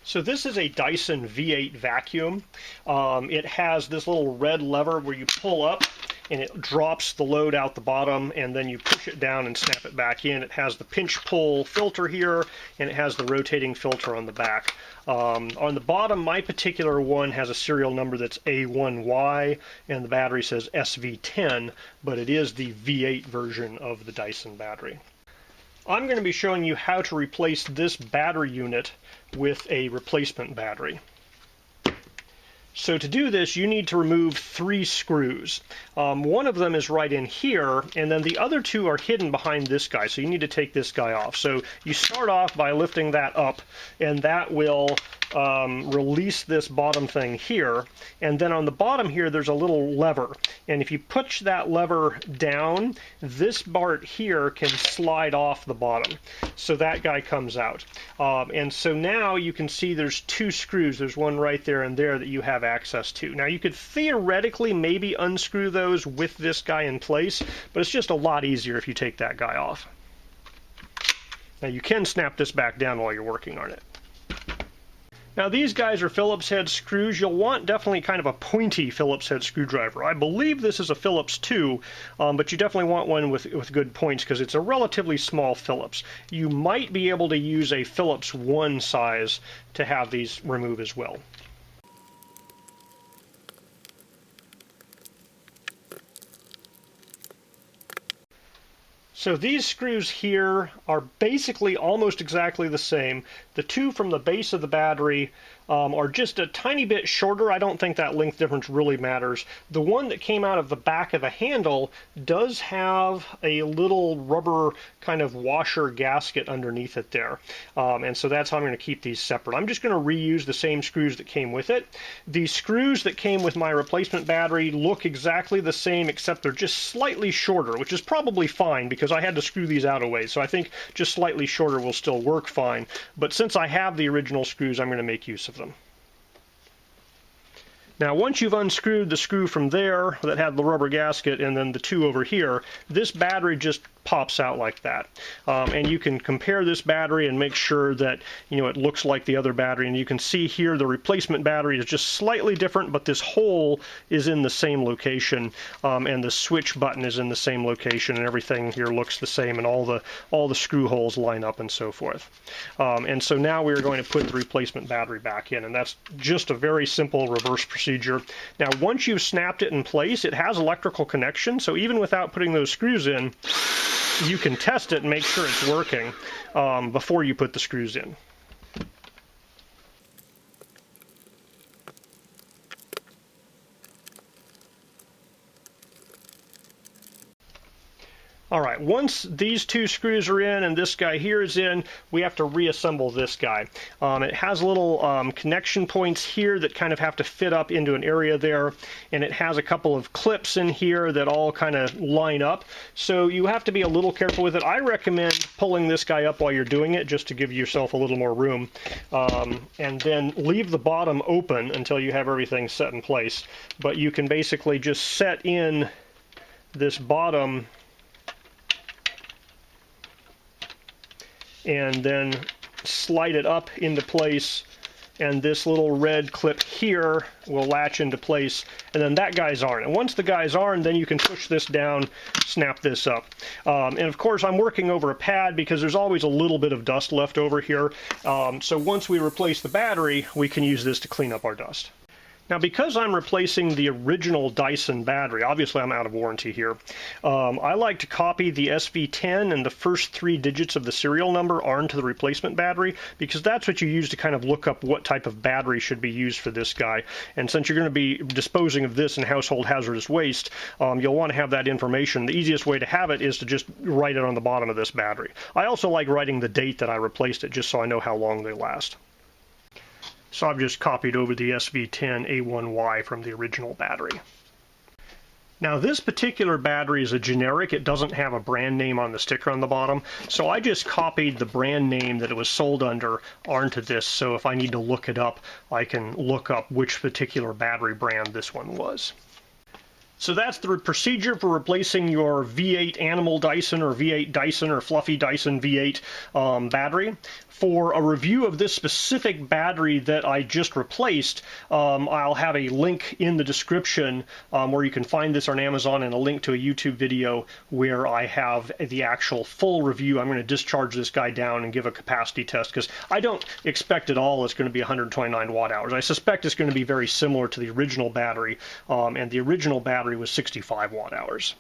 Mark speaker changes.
Speaker 1: So this is a Dyson V8 vacuum. It has this little red lever where you pull up and it drops the load out the bottom, and then you push it down and snap it back in. It has the pinch pull filter here, and it has the rotating filter on the back. On the bottom, my particular one has a serial number that's A1Y, and the battery says sv10, but it is the V8 version of the Dyson battery. I'm going to be showing you how to replace this battery unit with a replacement battery. So to do this, you need to remove 3 screws. One of them is right in here, and then the other 2 are hidden behind this guy, so you need to take this guy off. So you start off by lifting that up, and that will release this bottom thing here. And then on the bottom here, there's a little lever. And if you push that lever down, this part here can slide off the bottom. So that guy comes out. And so now you can see there's 2 screws. There's one right there and there that you have access to. Now you could theoretically maybe unscrew those with this guy in place, but it's just a lot easier if you take that guy off. Now you can snap this back down while you're working on it. Now these guys are Phillips head screws. You'll want definitely kind of a pointy Phillips head screwdriver. I believe this is a Phillips 2, but you definitely want one with good points because it's a relatively small Phillips. You might be able to use a Phillips 1 size to have these remove as well. So these screws here are basically almost exactly the same. The 2 from the base of the battery are just a tiny bit shorter. I don't think that length difference really matters. The one that came out of the back of the handle does have a little rubber kind of washer gasket underneath it there. And so that's how I'm going to keep these separate. I'm just going to reuse the same screws that came with it. The screws that came with my replacement battery look exactly the same, except they're just slightly shorter, which is probably fine because I had to screw these out a ways. So I think just slightly shorter will still work fine. But since I have the original screws, I'm going to make use of them. Now once you've unscrewed the screw from there that had the rubber gasket and then the 2 over here, this battery just pops out like that. And you can compare this battery and make sure that it looks like the other battery. And you can see here the replacement battery is just slightly different, but this hole is in the same location, and the switch button is in the same location, and everything here looks the same, and all the screw holes line up and so forth. And so now we're going to put the replacement battery back in, and that's just a very simple reverse procedure. Now once you've snapped it in place, it has electrical connection, so even without putting those screws in, you can test it and make sure it's working before you put the screws in. Alright, once these 2 screws are in and this guy here is in, we have to reassemble this guy. It has little connection points here that kind of have to fit up into an area there, and it has a couple of clips in here that all kind of line up. So you have to be a little careful with it. I recommend pulling this guy up while you're doing it just to give yourself a little more room, and then leave the bottom open until you have everything set in place. But you can basically just set in this bottom and then slide it up into place, and this little red clip here will latch into place, and then that guy's on. And once the guy's on, then you can push this down, snap this up. And of course I'm working over a pad because there's always a little bit of dust left over here. So once we replace the battery, we can use this to clean up our dust. Now because I'm replacing the original Dyson battery, obviously I'm out of warranty here, I like to copy the sv10 and the first 3 digits of the serial number onto the replacement battery, because that's what you use to kind of look up what type of battery should be used for this guy. And since you're going to be disposing of this in household hazardous waste, you'll want to have that information. The easiest way to have it is to just write it on the bottom of this battery. I also like writing the date that I replaced it, just so I know how long they last. So I've just copied over the sv10 A1Y from the original battery. Now this particular battery is a generic. It doesn't have a brand name on the sticker on the bottom, so I just copied the brand name that it was sold under onto this, so if I need to look it up, I can look up which particular battery brand this one was. So that's the procedure for replacing your V8 Animal Dyson or V8 Dyson or Fluffy Dyson V8 battery. For a review of this specific battery that I just replaced, I'll have a link in the description where you can find this on Amazon, and a link to a YouTube video where I have the actual full review. I'm going to discharge this guy down and give a capacity test, because I don't expect at all it's going to be 129 watt hours. I suspect it's going to be very similar to the original battery, and the original battery was 65 watt hours.